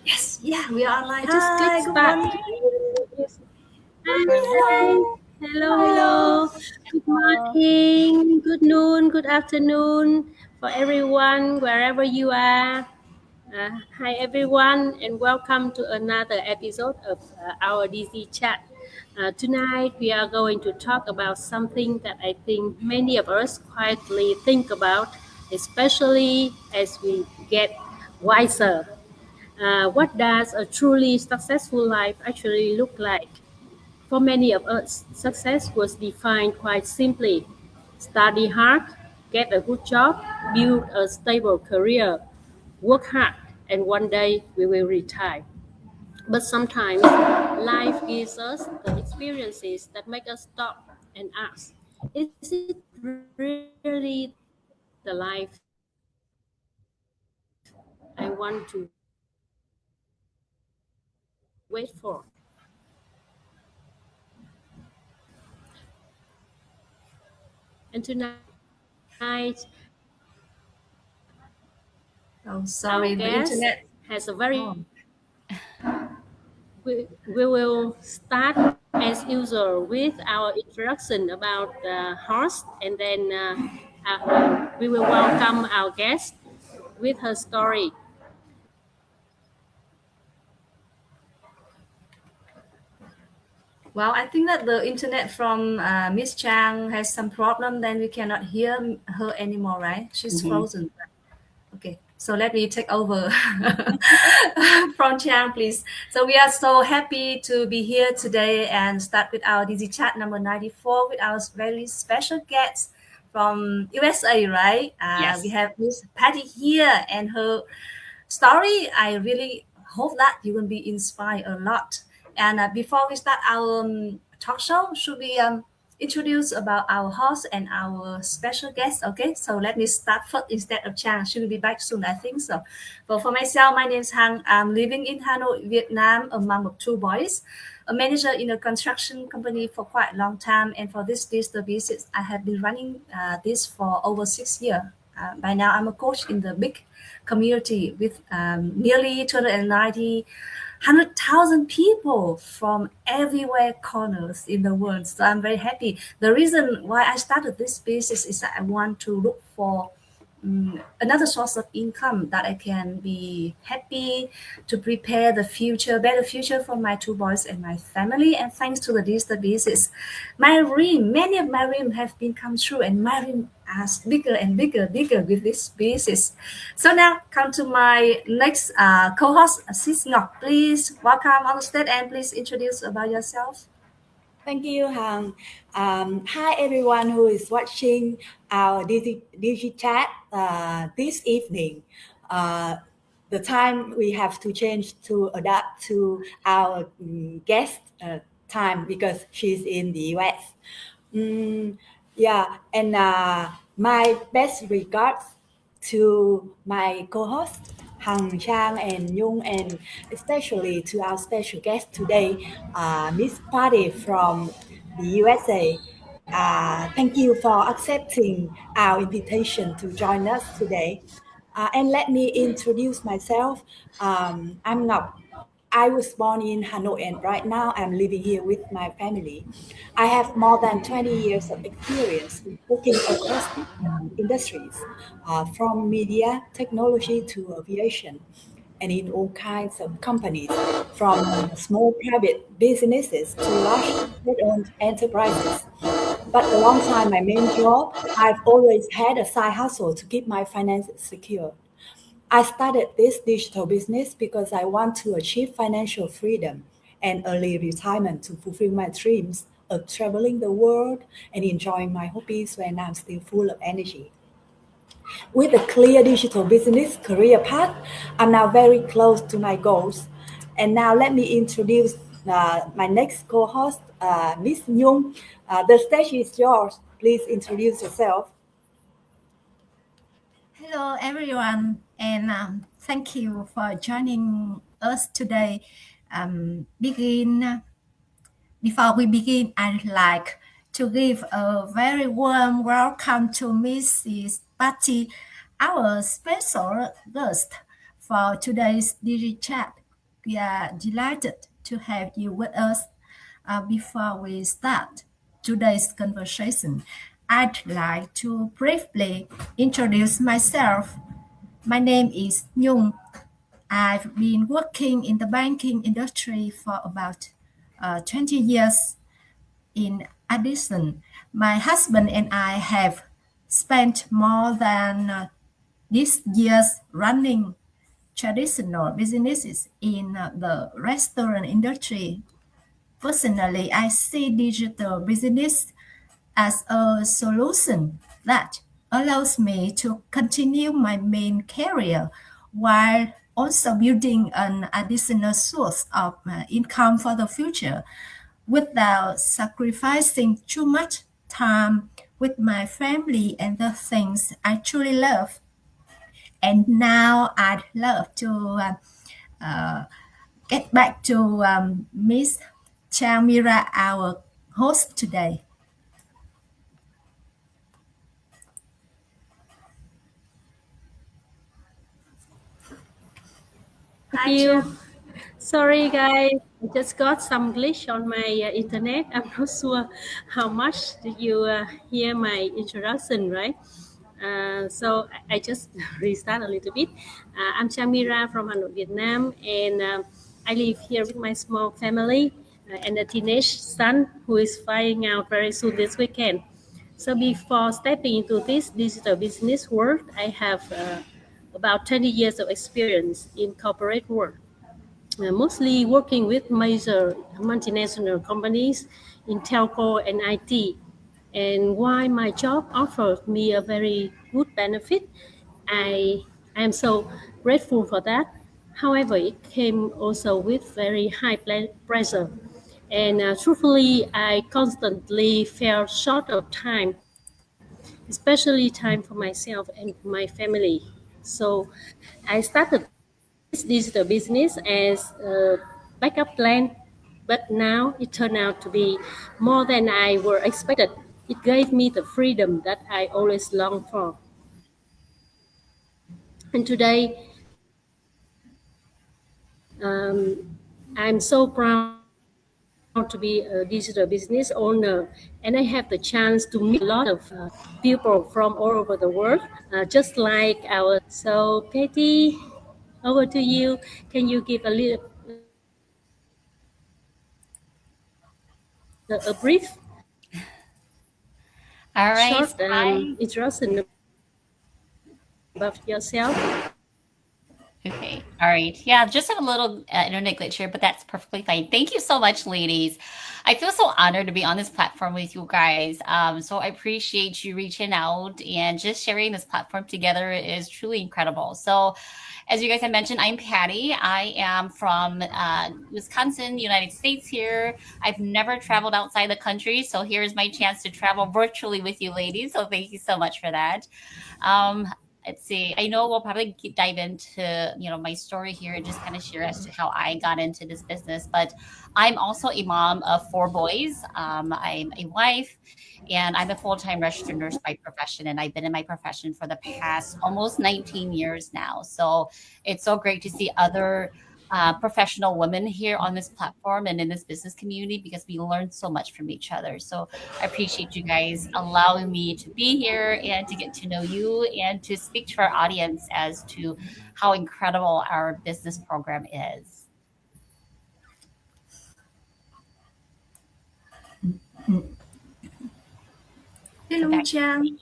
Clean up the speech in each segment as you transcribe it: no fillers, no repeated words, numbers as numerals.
Yes, yeah, we are online. Just click Hi, good start. morning. Hi. Hello, hello. Good morning, good noon, good afternoon for everyone, wherever you are. Hi, everyone, and welcome to another episode of our DigiChat. Tonight, we are going to talk about something that I think many of us quietly think about, especially as we get wiser. What does a truly successful life actually look like? For many of us, success was defined quite simply: study hard, get a good job, build a stable career, work hard, and one day we will retire. But sometimes life gives us the experiences that make us stop and ask, is it really the life I want to wait for? And tonight, Oh, our sorry, the guest internet. has a very Oh, we will start as usual with our introduction about the host, and then we will welcome our guest with her story. well, I think that the internet from Miss Chang has some problem. Then we cannot hear her anymore, right? She's Mhm. frozen. Okay, so let me take over from Chang, please. So we are so happy to be here today and start with our Digi Chat number 94 with our very special guest from USA, right? We Yes. have Miss Patty here and her story. I really hope that you will be inspired a lot. And before we start our talk show, should we introduce about our host and our special guest? Okay, so let me start first instead of Chang. She will be back soon, I think so. But for myself, my name is Han. I'm living in Hanoi, Vietnam, a mom of two boys, a manager in a construction company for quite a long time. And for this digital business, I have been running this for over 6 years. By now, I'm a coach in the big community with nearly 290 100,000 people from everywhere corners in the world. So I'm very happy. The reason why I started this business is that I want to look for another source of income that I can be happy to prepare the future, better future for my two boys and my family. And thanks to the digital business, my dream, many of my dreams have been come true, and my dream as bigger and bigger, bigger with this business. So now come to my next co-host, Sis Ngọc. Please welcome on the stage and please introduce about yourself. Thank you, Han. Hi, everyone who is watching our DigiChat this evening. Uh, the time we have to change to adapt to our guest time because she's in the US. Yeah, and my best regards to my co-host Hằng Trang and Nhung, and especially to our special guest today, Miss Padee from the USA. Thank you for accepting our invitation to join us today. And let me introduce myself. I'm Ngọc. I was born in Hanoi, and right now I'm living here with my family. I have more than 20 years of experience working across different industries, from media, technology to aviation, and in all kinds of companies, from small private businesses to large state-owned enterprises. But alongside my main job, I've always had a side hustle to keep my finances secure. I started this digital business because I want to achieve financial freedom and early retirement to fulfill my dreams of traveling the world and enjoying my hobbies when I'm still full of energy. With a clear digital business career path, I'm now very close to my goals. And now let me introduce my next co-host, Miss Nhung. The stage is yours. Please introduce yourself. Hello, everyone, and thank you for joining us today. Before we begin, I'd like to give a very warm welcome to Mrs. Patty, our special guest for today's Digi Chat. We are delighted to have you with us. Before we start today's conversation, I'd like to briefly introduce myself. My name is Nhung. I've been working in the banking industry for about 20 years. In addition, my husband and I have spent more than these years running traditional businesses in the restaurant industry. Personally, I see digital business as a solution that allows me to continue my main career while also building an additional source of income for the future without sacrificing too much time with my family and the things I truly love. And now I'd love to uh, get back to Miss Chamira, our host today. Thank Hi, you. Cham. Sorry, guys. I just got some glitch on my internet. I'm not sure how much did you hear my introduction, right? So I just restart a little bit. I'm Chamira from Hanoi, Vietnam, and I live here with my small family and a teenage son who is flying out very soon this weekend. So before stepping into this digital business world, I have about 20 years of experience in corporate world, mostly working with major multinational companies in telco and IT. And while my job offered me a very good benefit, I am so grateful for that. However, it came also with very high pressure. And truthfully, I constantly fell short of time, especially time for myself and my family. So I started this digital business as a backup plan, but now it turned out to be more than I were expected. It gave me the freedom that I always longed for. And today, I'm so proud to be a digital business owner, and I have the chance to meet a lot of people from all over the world, just like our guest. So, Patty, over to you. Can you give a brief, All right. short introduction about yourself? Okay. All right. Yeah, just have a little internet glitch here, but that's perfectly fine. Thank you so much, ladies. I feel so honored to be on this platform with you guys. So I appreciate you reaching out and just sharing this platform together is truly incredible. So, as you guys have mentioned, I'm Patty. I am from Wisconsin, United States here. I've never traveled outside the country, so here's my chance to travel virtually with you ladies. So thank you so much for that. Um, let's see. I know we'll probably dive into my story here and just kind of share as to how I got into this business. But I'm also a mom of four boys. I'm a wife, and I'm a full-time registered nurse by profession. And I've been in my profession for the past almost 19 years now. So it's so great to see other professional women here on this platform and in this business community because we learn so much from each other. So I appreciate you guys allowing me to be here and to get to know you and to speak to our audience as to how incredible our business program is. So Hello, back. Chang.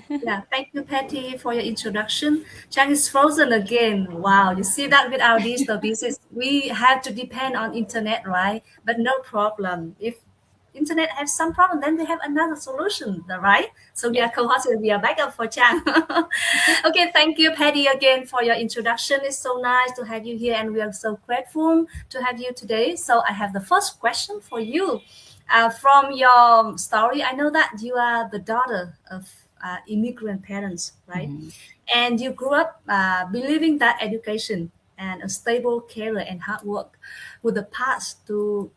Yeah, thank you, Patty, for your introduction. Chang is frozen again. Wow, you see that with our digital business, we have to depend on internet, right? But no problem. If internet has some problem, then we have another solution, right? So we Yeah. are co-host and we are backup for Chang. Okay, thank you, Patty, again for your introduction. It's so nice to have you here, and we are so grateful to have you today. So I have the first question for you. From your story, I know that you are the daughter of immigrant parents, right? Mhm. And you grew up believing that education and a stable career and hard work were the path to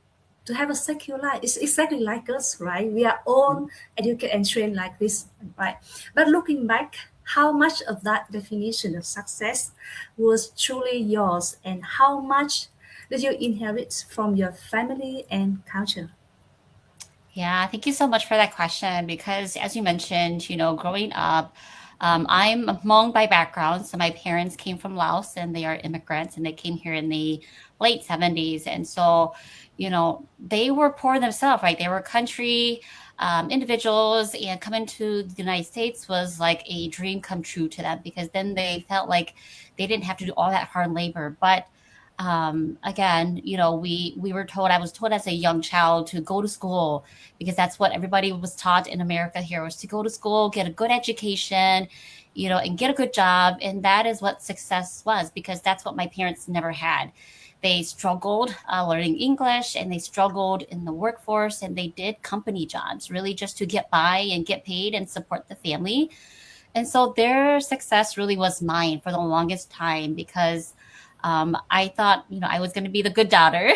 have a secure life. It's exactly like us, right? We are all educated and trained like this, right? But looking back, how much of that definition of success was truly yours, and how much did you inherit from your family and culture? Yeah, thank you so much for that question because, as you mentioned, growing up, I'm a Hmong by background. So my parents came from Laos and they are immigrants and they came here in the late 70s. And so, they were poor themselves, right? They were country individuals, and coming to the United States was like a dream come true to them because then they felt like they didn't have to do all that hard labor. But again, we were told, I was told as a young child to go to school because that's what everybody was taught in America here was to go to school, get a good education, and get a good job. And that is what success was because that's what my parents never had. They struggled learning English and they struggled in the workforce and they did company jobs really just to get by and get paid and support the family. And so their success really was mine for the longest time because I thought, I was going to be the good daughter.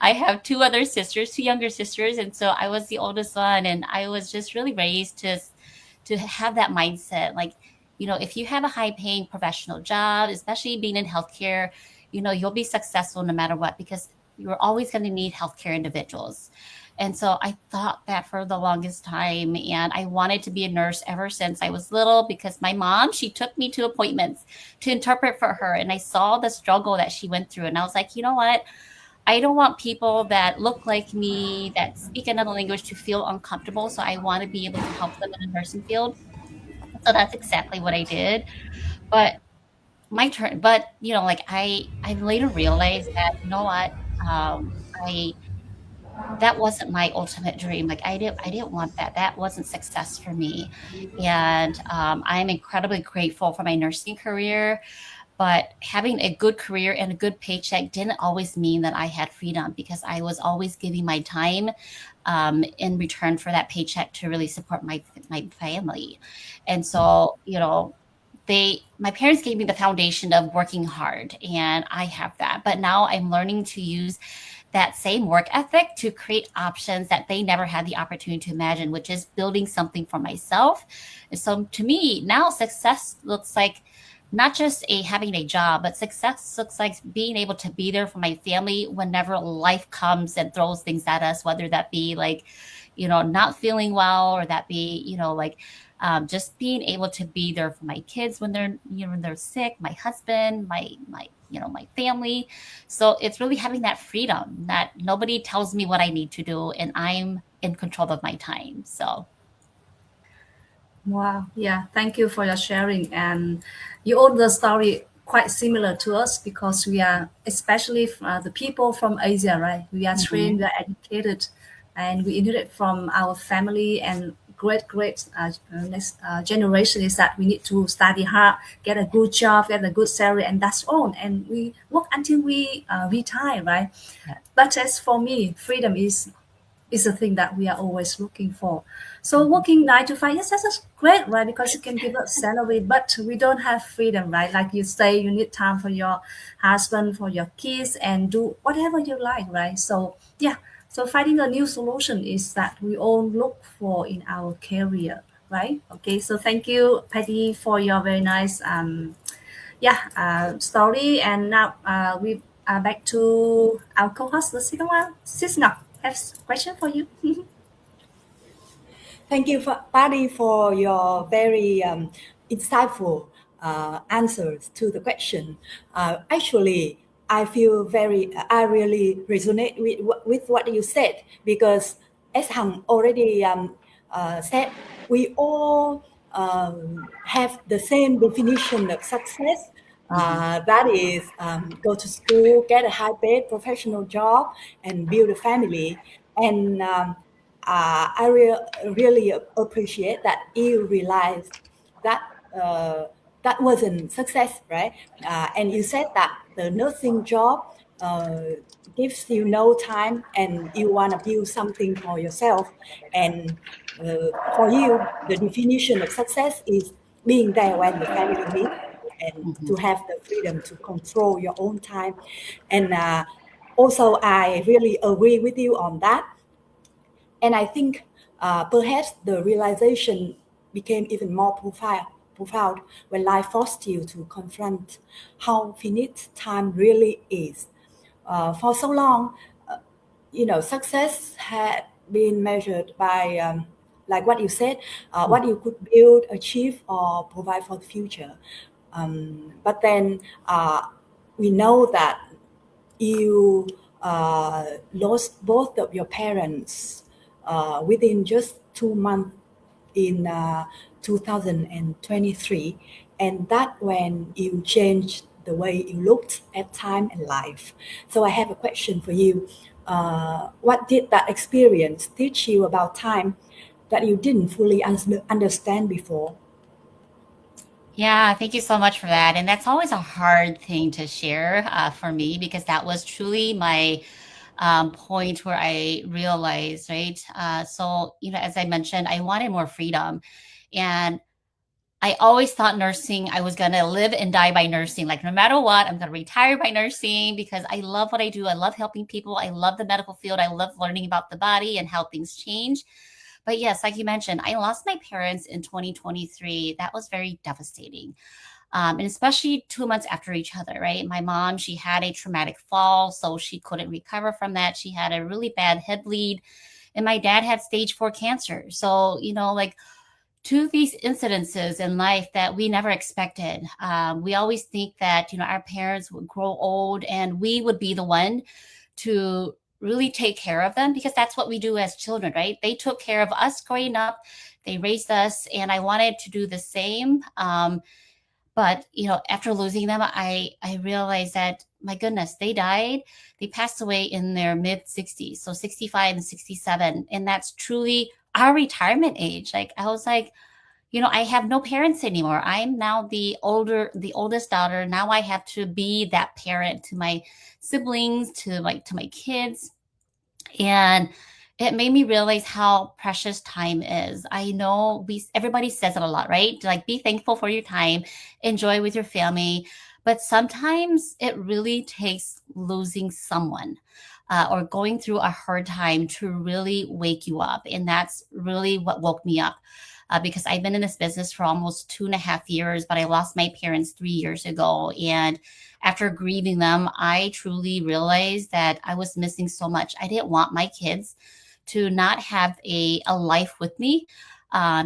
I have two other sisters, two younger sisters. And so I was the oldest one. And I was just really raised to have that mindset. Like, if you have a high paying professional job, especially being in healthcare, you'll be successful no matter what, because you're always going to need healthcare individuals. And so I thought that for the longest time. And I wanted to be a nurse ever since I was little because my mom, she took me to appointments to interpret for her. And I saw the struggle that she went through. And I was like, you know what? I don't want people that look like me, that speak another language to feel uncomfortable. So I want to be able to help them in the nursing field. So that's exactly what I did. But my turn, but like I later realized that, I that wasn't my ultimate dream. Like I didn't want that. That wasn't success for me. And I'm incredibly grateful for my nursing career. But having a good career and a good paycheck didn't always mean that I had freedom because I was always giving my time in return for that paycheck to really support my family. And so, my parents gave me the foundation of working hard, and I have that. But now I'm learning to use that same work ethic to create options that they never had the opportunity to imagine, which is building something for myself. And so to me, now success looks like not just having a job, but success looks like being able to be there for my family whenever life comes and throws things at us, whether that be like, not feeling well, or that be, just being able to be there for my kids when they're sick, my husband, my family. So it's really having that freedom that nobody tells me what I need to do, and I'm in control of my time. So Wow. Yeah. Thank you for your sharing. And you all the story quite similar to us because we are, especially the people from Asia, right? We are trained, mhm, we are educated, and we inherit from our family and great next generation is that we need to study hard, get a good job, get a good salary, and that's all. And we work until we retire, right? yeah. But as for me, freedom is a thing that we are always looking for. So Mhm. working 9 to 5, yes, that's great, right? Because you can give us salary, but we don't have freedom, right? Like you say, you need time for your husband, for your kids, and do whatever you like, right? So yeah, so finding a new solution is that we all look for in our career, right? Okay, so thank you, Patty, for your very nice story. And now we are back to our co-host, the second one. Sis have a question for you. Thank you, Paddy, for your very insightful answers to the question. Actually, I really resonate with what you said because, as Hằng already said, we all have the same definition of success. Mhm. That is, go to school, get a high-paid professional job, and build a family. And really appreciate that you realized that uh, that wasn't success, right? And you said that the nursing job uh, gives you no time, and you want to build something for yourself. And for you, the definition of success is being there when the family needs, and Mhm. to have the freedom to control your own time. And also, I really agree with you on that. And I think perhaps the realization became even more profound when life forced you to confront how finite time really is. For so long, success had been measured by, like what you said, what you could build, achieve, or provide for the future. But then we know that you lost both of your parents within just 2 months in 2023, and that when you changed the way you looked at time and life. So I have a question for you. What did that experience teach you about time that you didn't fully understand before? Yeah, thank you so much for that. And that's always a hard thing to share for me because that was truly my point where I realized, right? So, as I mentioned, I wanted more freedom. And I always thought nursing, I was going to live and die by nursing. Like, no matter what, I'm going to retire by nursing because I love what I do. I love helping people. I love the medical field. I love learning about the body and how things change. But yes, like you mentioned, I lost my parents in 2023. That was very devastating. And especially 2 months after each other, right? My mom, she had a traumatic fall, so she couldn't recover from that. She had a really bad head bleed. And my dad had stage 4 cancer. So, like, two of these incidences in life that we never expected. We always think that, our parents would grow old and we would be the one to really take care of them because that's what we do as children, right? They took care of us growing up. They raised us, and I wanted to do the same. But after losing them, I realized that, my goodness, they died. They passed away in their mid 60s, so 65 and 67, and that's truly our retirement age. Like, I was like, I have no parents anymore. I'm now the oldest daughter. Now I have to be that parent to my siblings, to my kids. And it made me realize how precious time is. I know everybody says it a lot, right? Like, be thankful for your time, enjoy with your family. But sometimes it really takes losing someone or going through a hard time to really wake you up. And that's really what woke me up. Because I've been in this business for almost 2.5 years, but I lost my parents 3 years ago. And after grieving them, I truly realized that I was missing so much. I didn't want my kids to not have a life with me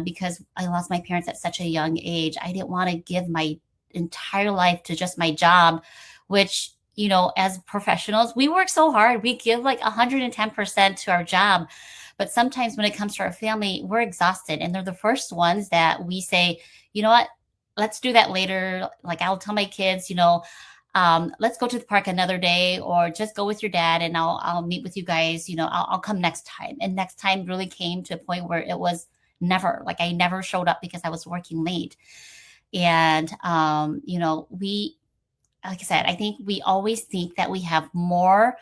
because I lost my parents at such a young age. I didn't want to give my entire life to just my job, which, as professionals, we work so hard. We give like 110% to our job. But sometimes when it comes to our family, we're exhausted. And they're the first ones that we say, you know what, let's do that later. Like, I'll tell my kids, let's go to the park another day, or just go with your dad and I'll meet with you guys. I'll come next time. And next time really came to a point where it was never, like, I never showed up because I was working late. And, we, like I said, I think we always think that we have more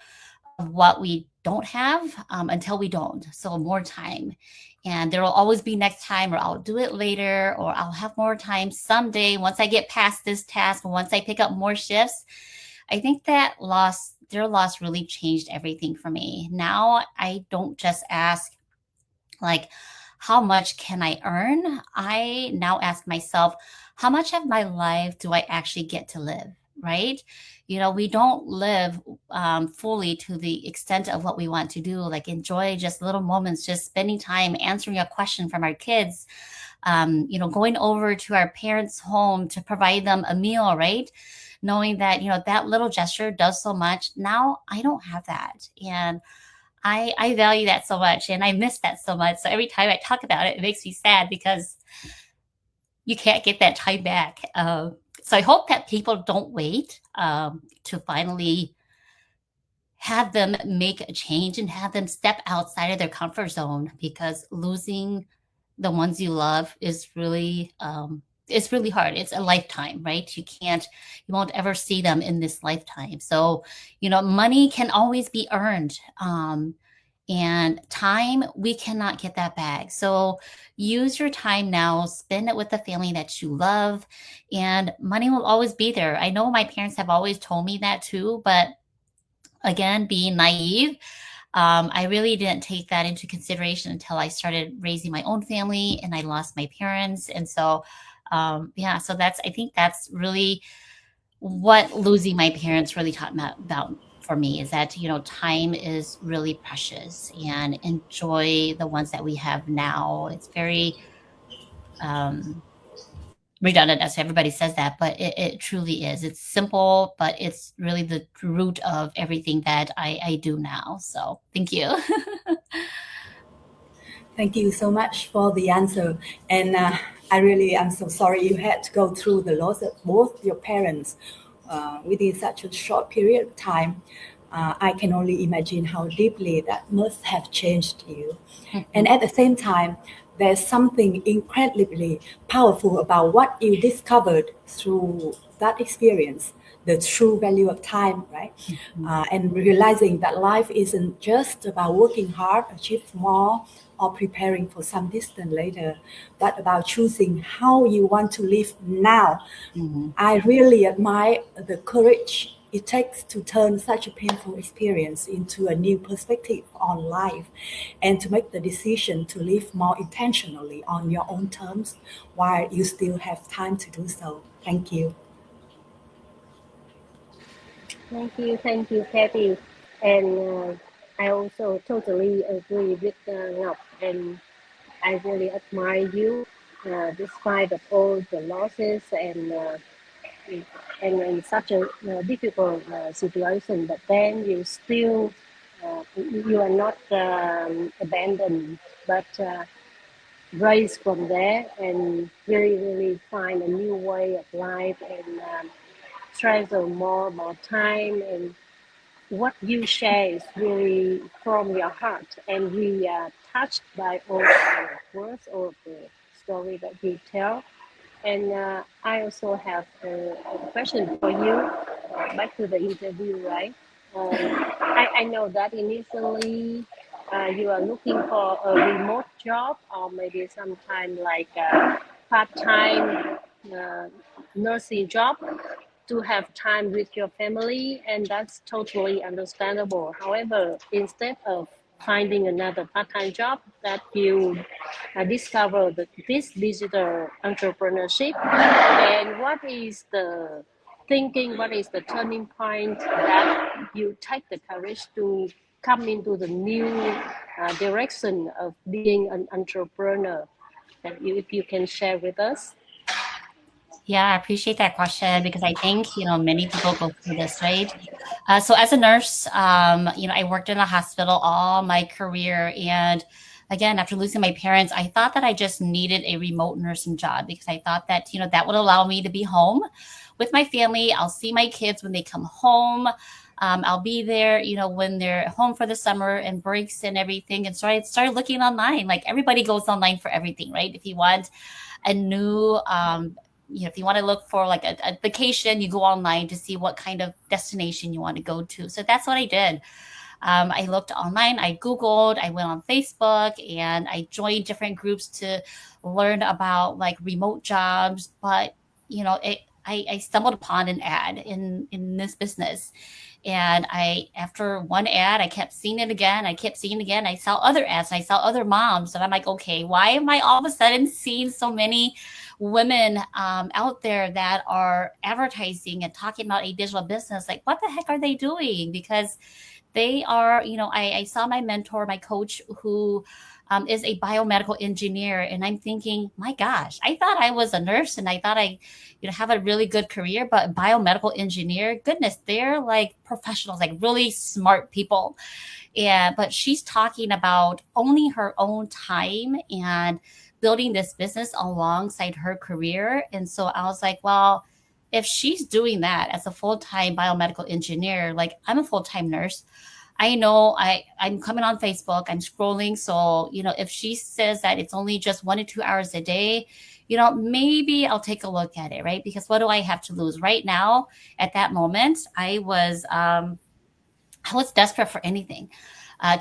of what we don't have until we don't. So more time. And there will always be next time, or I'll do it later, or I'll have more time someday once I get past this task, or once I pick up more shifts. I think that their loss really changed everything for me. Now I don't just ask, like, how much can I earn? I now ask myself, how much of my life do I actually get to live? Right? We don't live fully to the extent of what we want to do, like enjoy just little moments, just spending time answering a question from our kids, going over to our parents' home to provide them a meal, right? Knowing that, that little gesture does so much. Now I don't have that. And I value that so much, and I miss that so much. So every time I talk about it, it makes me sad because you can't get that time back. So I hope that people don't wait to finally have them make a change and have them step outside of their comfort zone, because losing the ones you love is really it's really hard. It's a lifetime, right? You won't ever see them in this lifetime. So, money can always be earned. And time, we cannot get that back. So use your time now, spend it with the family that you love, and money will always be there. I know my parents have always told me that too, but again, being naive, I really didn't take that into consideration until I started raising my own family and I lost my parents. And so, so I think that's really what losing my parents really taught me about. for me is that, time is really precious, and enjoy the ones that we have now. It's very redundant as everybody says that, but it truly is. It's simple, but it's really the root of everything that I do now. So thank you. Thank you so much for the answer. And I really am so sorry you had to go through the loss of both your parents within such a short period of time. I can only imagine how deeply that must have changed you. And at the same time, there's something incredibly powerful about what you discovered through that experience, the true value of time, right? And realizing that life isn't just about working hard, achieve more, or preparing for some distant later, but about choosing how you want to live now. I really admire the courage it takes to turn such a painful experience into a new perspective on life and to make the decision to live more intentionally on your own terms while you still have time to do so. Thank you. Thank you, Kathy. And I also totally agree with Ngọc, and I really admire you, despite of all the losses and in such a difficult situation. But then you are not abandoned, but rise from there and really find a new way of life and treasure more time. And what you share is really from your heart, and we are touched by all the words or the story that you tell. And I also have a question for you, back to the interview, right? I know that initially you are looking for a remote job or maybe sometime like a part-time uh, nursing job to have time with your family, and that's totally understandable. However, instead of finding another part-time job, that you discover this digital entrepreneurship, and what is the thinking, what is the turning point that you take the courage to come into the new direction of being an entrepreneur, that if you can share with us. Yeah, I appreciate that question because I think, many people go through this, right? So as a nurse, I worked in a hospital all my career. And again, after losing my parents, I thought that I just needed a remote nursing job because I thought that, that would allow me to be home with my family. I'll see my kids when they come home. I'll be there, when they're home for the summer and breaks and everything. And so I started looking online. Like everybody goes online for everything, right? If you want a new, if you want to look for like a vacation, you go online to see what kind of destination you want to go to. So that's what I did. I looked online, I Googled, I went on Facebook, and I joined different groups to learn about like remote jobs. But, I stumbled upon an ad in this business. And after one ad, I kept seeing it again. I kept seeing it again. I saw other ads, and I saw other moms. And I'm like, okay, why am I all of a sudden seeing so many women out there that are advertising and talking about a digital business? Like, what the heck are they doing? Because they are, I saw my mentor, my coach, who is a biomedical engineer. And I'm thinking, my gosh, I thought I was a nurse and I thought I, have a really good career, but biomedical engineer, goodness, they're like professionals, like really smart people. But she's talking about owning her own time and building this business alongside her career. And so I was like, well, if she's doing that as a full-time biomedical engineer, like I'm a full-time nurse, I know I'm coming on Facebook, I'm scrolling. So, if she says that it's only just 1 to 2 hours a day, maybe I'll take a look at it, right? Because what do I have to lose right now? At that moment, I was desperate for anything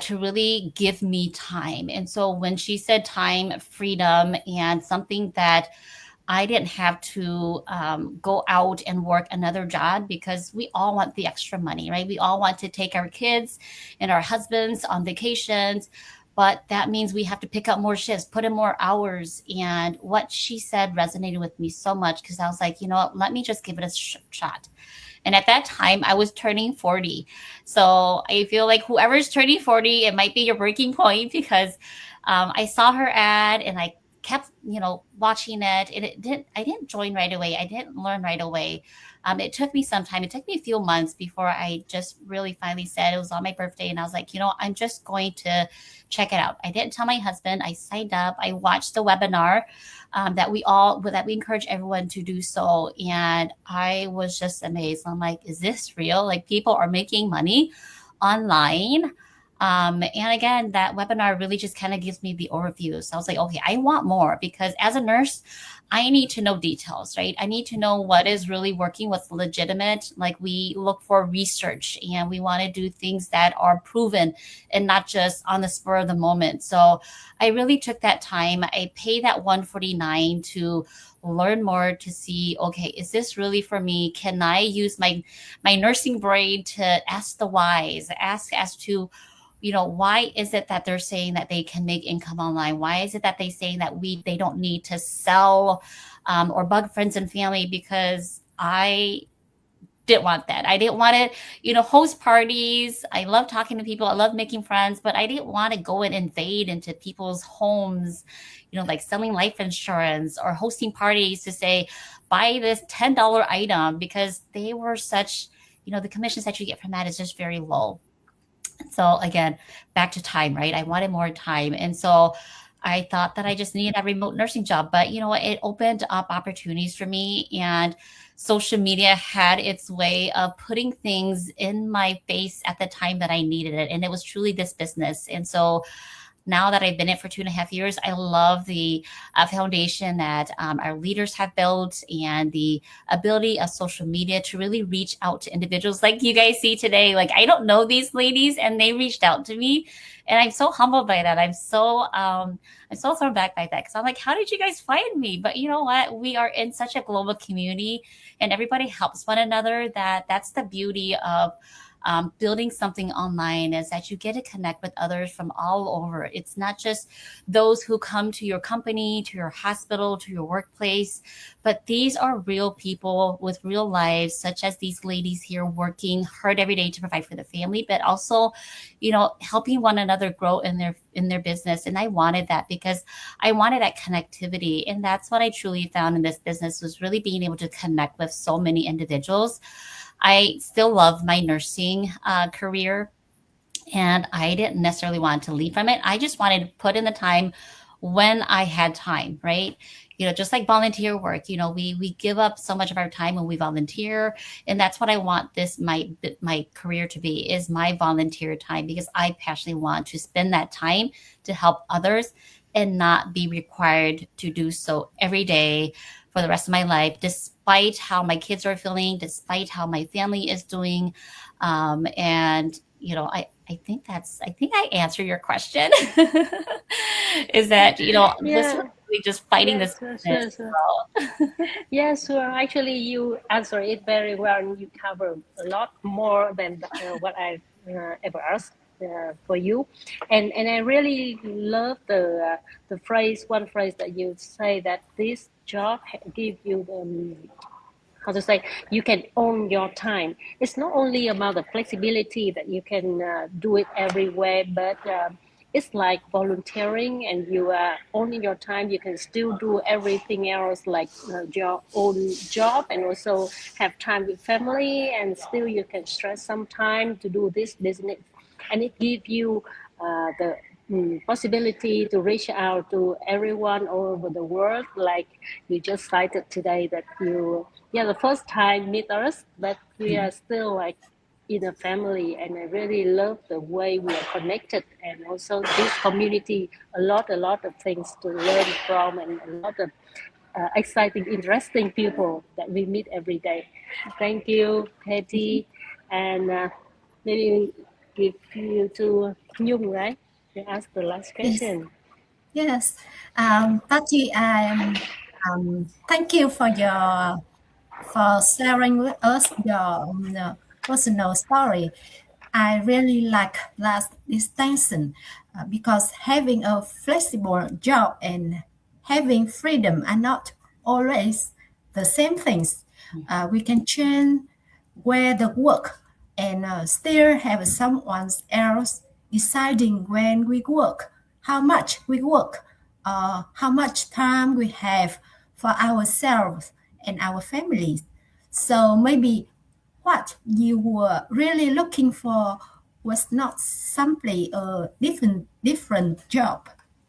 to really give me time. And so when she said time, freedom, and something that I didn't have to go out and work another job, because we all want the extra money, right? We all want to take our kids and our husbands on vacations, but that means we have to pick up more shifts, put in more hours. And what she said resonated with me so much, because I was like, let me just give it a shot. And at that time, I was turning 40. So I feel like whoever's turning 40, it might be your breaking point because I saw her ad and I kept, watching it. And I didn't join right away. I didn't learn right away. It took me some time. It took me a few months before I just really finally said it was on my birthday. And I was like, I'm just going to check it out. I didn't tell my husband. I signed up. I watched the webinar that we encourage everyone to do so. And I was just amazed. I'm like, is this real? Like people are making money online. And again, that webinar really just kind of gives me the overview. So I was like, okay, I want more because as a nurse, I need to know details, right? I need to know what is really working, what's legitimate. Like we look for research and we want to do things that are proven and not just on the spur of the moment. So I really took that time. I paid that $149 to learn more to see, okay, is this really for me? Can I use my nursing brain to ask the whys, ask as to why is it that they're saying that they can make income online? Why is it that they saying that they don't need to sell or bug friends and family? Because I didn't want that. I didn't want to, host parties. I love talking to people. I love making friends, but I didn't want to go and invade into people's homes, like selling life insurance or hosting parties to say, buy this $10 item because they were such, the commissions that you get from that is just very low. So again, back to time, right? I wanted more time. And so I thought that I just needed a remote nursing job. But you know what? It opened up opportunities for me. And social media had its way of putting things in my face at the time that I needed it. And it was truly this business. And so now that I've been in it for 2.5 years, I love the foundation that our leaders have built and the ability of social media to really reach out to individuals like you guys see today. Like I don't know these ladies and they reached out to me and I'm so humbled by that. I'm so thrown back by that because I'm like, how did you guys find me? But you know what? We are in such a global community and everybody helps one another. That's the beauty of building something online is that you get to connect with others from all over. It's not just those who come to your company, to your hospital, to your workplace, but these are real people with real lives, such as these ladies here working hard every day to provide for the family, but also, helping one another grow in their business. And I wanted that because I wanted that connectivity. And that's what I truly found in this business was really being able to connect with so many individuals. I still love my nursing career and I didn't necessarily want to leave from it. I just wanted to put in the time when I had time, right? Just like volunteer work, we give up so much of our time when we volunteer. And that's what I want my career to be is my volunteer time because I passionately want to spend that time to help others and not be required to do so every day for the rest of my life, despite how my kids are feeling, despite how my family is doing. And, I think I answered your question is that, this is Yeah. really just fighting this Yes, business. Yes, sure. Actually, you answer it very well, and you cover a lot more than what I ever asked for you. And I really love the one phrase that you say that this job give you how to say, you can own your time. It's not only about the flexibility that you can do it everywhere, but it's like volunteering and you are owning your time. You can still do everything else like your own job and also have time with family, and still you can stress some time to do this business. And it gives you the possibility to reach out to everyone all over the world, like you just cited today that the first time meet us, but we are still like in a family. And I really love the way we are connected, and also this community, a lot of things to learn from, and a lot of exciting, interesting people that we meet every day. Thank you, Padee. And maybe give you to Nhung, right? You ask the last Yes. question. Yes. Patty, thank you for sharing with us your personal story. I really like that distinction because having a flexible job and having freedom are not always the same things. We can change where the work and still have someone else deciding when we work, how much we work, how much time we have for ourselves and our families. So maybe what you were really looking for was not simply a different job.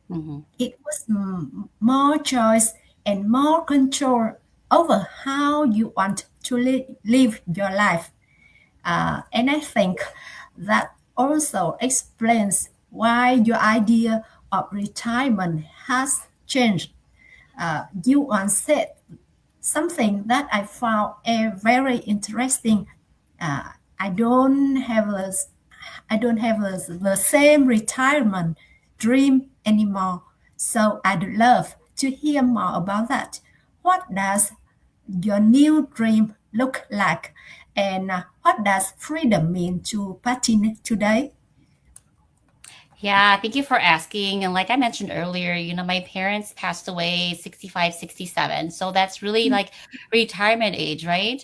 Mm-hmm. It was more choice and more control over how you want to live your life. And I think that also explains why your idea of retirement has changed. You once said something that I found very interesting. Uh, I don't have a, I don't have the same retirement dream anymore. So I'd love to hear more about that. What does your new dream look like? And what does freedom mean to Patty today? Yeah, thank you for asking. And like I mentioned earlier, my parents passed away 65, 67. So that's really like retirement age, right?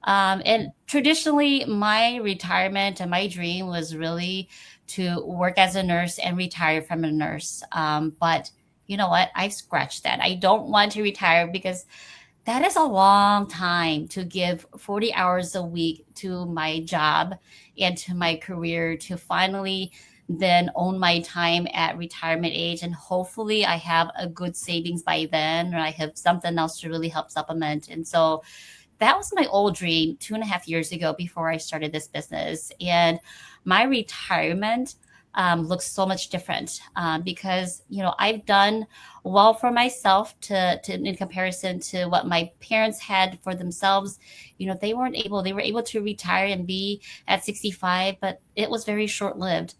And traditionally, my retirement and my dream was really to work as a nurse and retire from a nurse. But you know what? I've scratched that. I don't want to retire because that is a long time to give 40 hours a week to my job and to my career to finally then own my time at retirement age. And hopefully I have a good savings by then, or I have something else to really help supplement. And so that was my old dream 2.5 years ago before I started this business. And my retirement looks so much different because I've done well for myself to in comparison to what my parents had for themselves. They were able to retire and be at 65, but it was very short lived.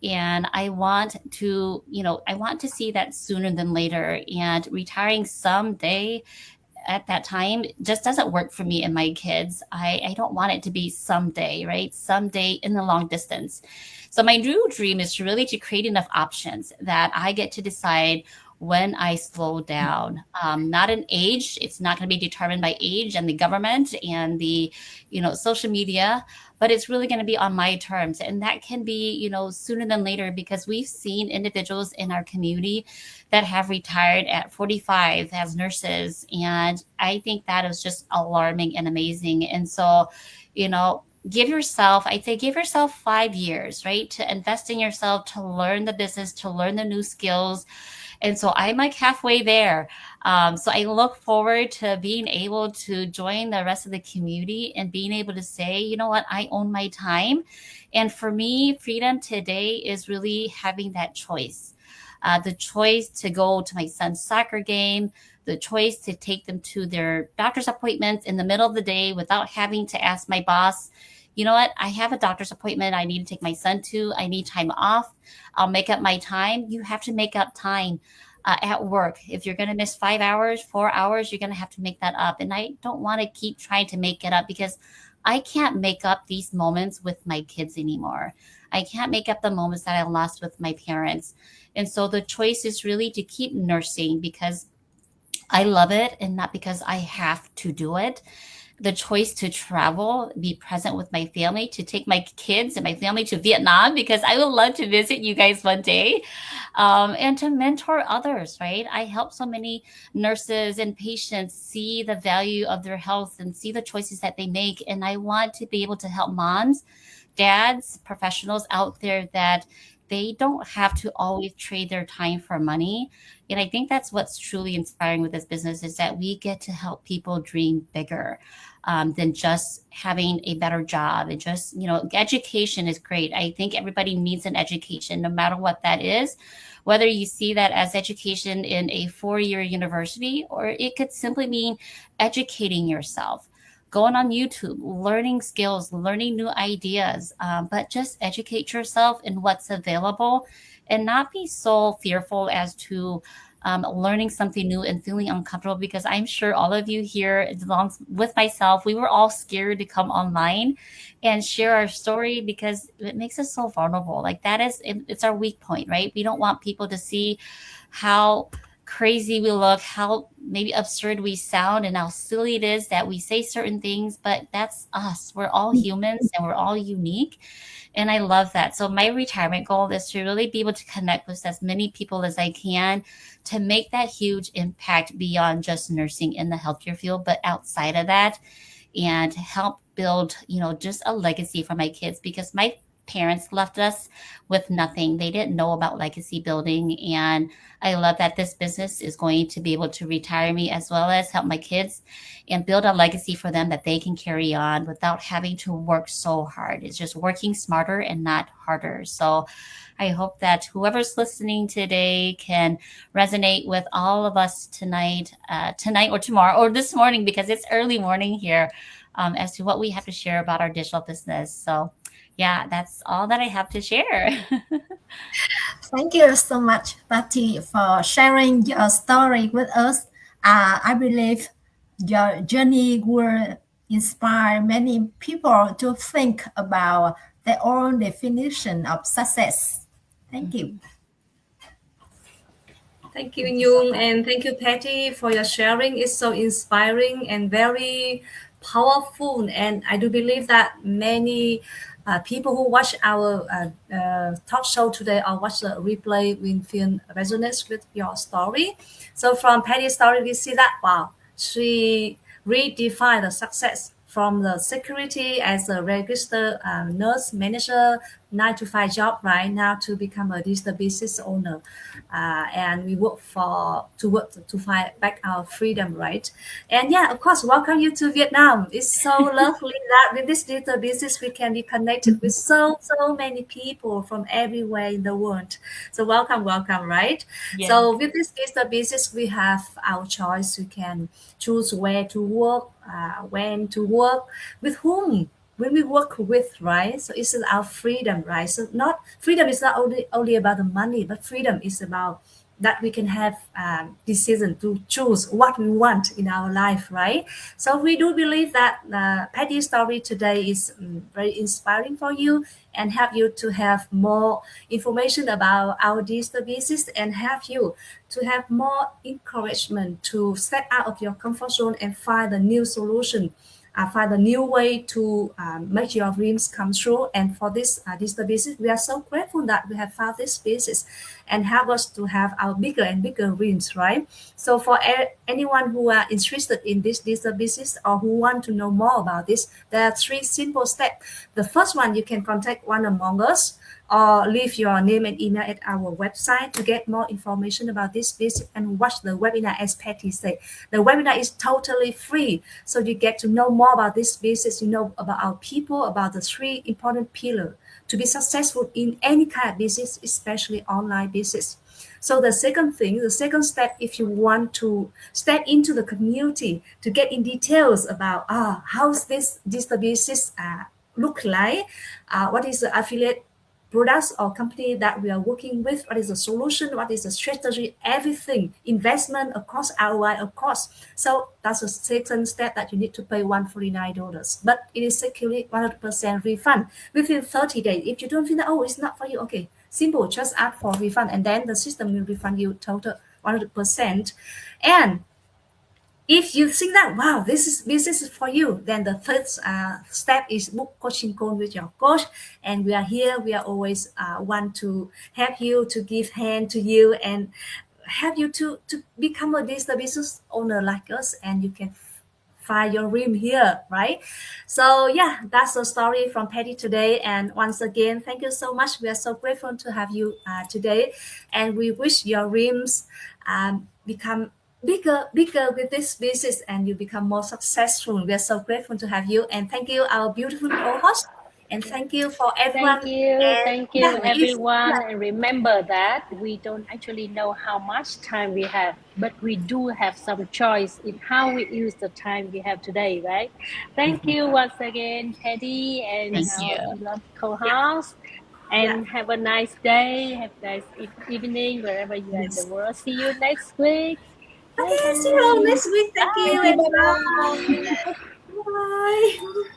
And I want to see that sooner than later. And retiring someday at that time just doesn't work for me and my kids. I don't want it to be someday, right? Someday in the long distance. So my new dream is really to create enough options that I get to decide when I slow down. Not an age. It's not going to be determined by age and the government and the, social media, but it's really going to be on my terms. And that can be, sooner than later, because we've seen individuals in our community that have retired at 45 as nurses. And I think that is just alarming and amazing. And so, I'd say give yourself 5 years, right? To invest in yourself, to learn the business, to learn the new skills. And so I'm like halfway there. So I look forward to being able to join the rest of the community and being able to say, you know what, I own my time. And for me, freedom today is really having that choice. The choice to go to my son's soccer game, the choice to take them to their doctor's appointments in the middle of the day without having to ask my boss, you know what, I have a doctor's appointment I need to take my son to. I need time off. I'll make up my time. You have to make up time at work. If you're going to miss 5 hours, 4 hours, you're going to have to make that up. And I don't want to keep trying to make it up because I can't make up these moments with my kids anymore. I can't make up the moments that I lost with my parents. And so the choice is really to keep nursing because I love it and not because I have to do it. The choice to travel, be present with my family, to take my kids and my family to Vietnam because I would love to visit you guys one day, and to mentor others, right? I help so many nurses and patients see the value of their health and see the choices that they make. And I want to be able to help moms, dads, professionals out there that they don't have to always trade their time for money. And I think that's what's truly inspiring with this business is that we get to help people dream bigger than just having a better job. And just, education is great. I think everybody needs an education, no matter what that is, whether you see that as education in a 4-year university, or it could simply mean educating yourself, going on YouTube, learning skills, learning new ideas, but just educate yourself in what's available and not be so fearful as to learning something new and feeling uncomfortable, because I'm sure all of you here, along with myself, we were all scared to come online and share our story because it makes us so vulnerable. Like it's our weak point, right? We don't want people to see how crazy we look, how maybe absurd we sound, and how silly it is that we say certain things, but that's us. We're all humans and we're all unique. And I love that. So my retirement goal is to really be able to connect with as many people as I can to make that huge impact beyond just nursing in the healthcare field, but outside of that, and help build, just a legacy for my kids, because my parents left us with nothing. They didn't know about legacy building. And I love that this business is going to be able to retire me as well as help my kids and build a legacy for them that they can carry on without having to work so hard. It's just working smarter and not harder. So I hope that whoever's listening today can resonate with all of us tonight or tomorrow or this morning, because it's early morning here, as to what we have to share about our digital business. So yeah, that's all that I have to share. Thank you so much, Patty, for sharing your story with us. I believe your journey will inspire many people to think about their own definition of success. Thank you. Thank you, Nhung, and thank you, Patty, for your sharing. It's so inspiring and very powerful. And I do believe that many people who watch our talk show today or watch the replay will feel resonates with your story. So from Patty's story, we see that, wow, she redefined the success from the security as a registered nurse manager 9 to 5 job right now to become a digital business owner, and we work to find back our freedom, right? And yeah, of course, welcome you to Vietnam. It's so lovely that with this digital business we can be connected with so many people from everywhere in the world. So welcome, right? Yeah. So with this digital business we have our choice. We can choose where to work, when to work, with whom when we work with, right? So it's our freedom, right? So not freedom is not only about the money, but freedom is about that we can have decision to choose what we want in our life, right? So we do believe that Patty's story today is very inspiring for you and help you to have more information about our digital business and have you to have more encouragement to step out of your comfort zone and find a new solution, find a new way to make your dreams come true. And for this digital business, we are so grateful that we have found this business and help us to have our bigger and bigger dreams, right? So for anyone who are interested in this digital business or who want to know more about this, there are 3 simple steps. The first one, you can contact one among us or leave your name and email at our website to get more information about this business and watch the webinar. As Patty said, the webinar is totally free, so you get to know more about this business, you know about our people, about the 3 important pillars to be successful in any kind of business, especially online business. So the second step, if you want to step into the community to get in details about how's this digital business look like, what is the affiliate products or company that we are working with, what is the solution, what is the strategy, everything, investment, of course, ROI, of course. So that's the second step that you need to pay $149, but it is securely 100% refund within 30 days. If you don't feel that, it's not for you, okay, simple, just ask for refund and then the system will refund you total 100%. And if you think that, wow, this is for you, then the third step is book coaching call with your coach. And we are here. We are always want to help you, to give hand to you and help you to become a digital business owner like us. And you can find your dream here, right? So yeah, that's the story from Patty today. And once again, thank you so much. We are so grateful to have you today. And we wish your dreams become bigger with this business and you become more successful. We are so grateful to have you, and thank you, our beautiful co-host, and thank you for everyone. Thank you everyone. And remember that we don't actually know how much time we have, but we do have some choice in how we use the time we have today, right? Thank you once again, Padee, and our beloved co-host. And have a nice day, have a nice evening wherever you are in the world. See you next week. Okay, see you all next week. Thank you. Bye. Bye.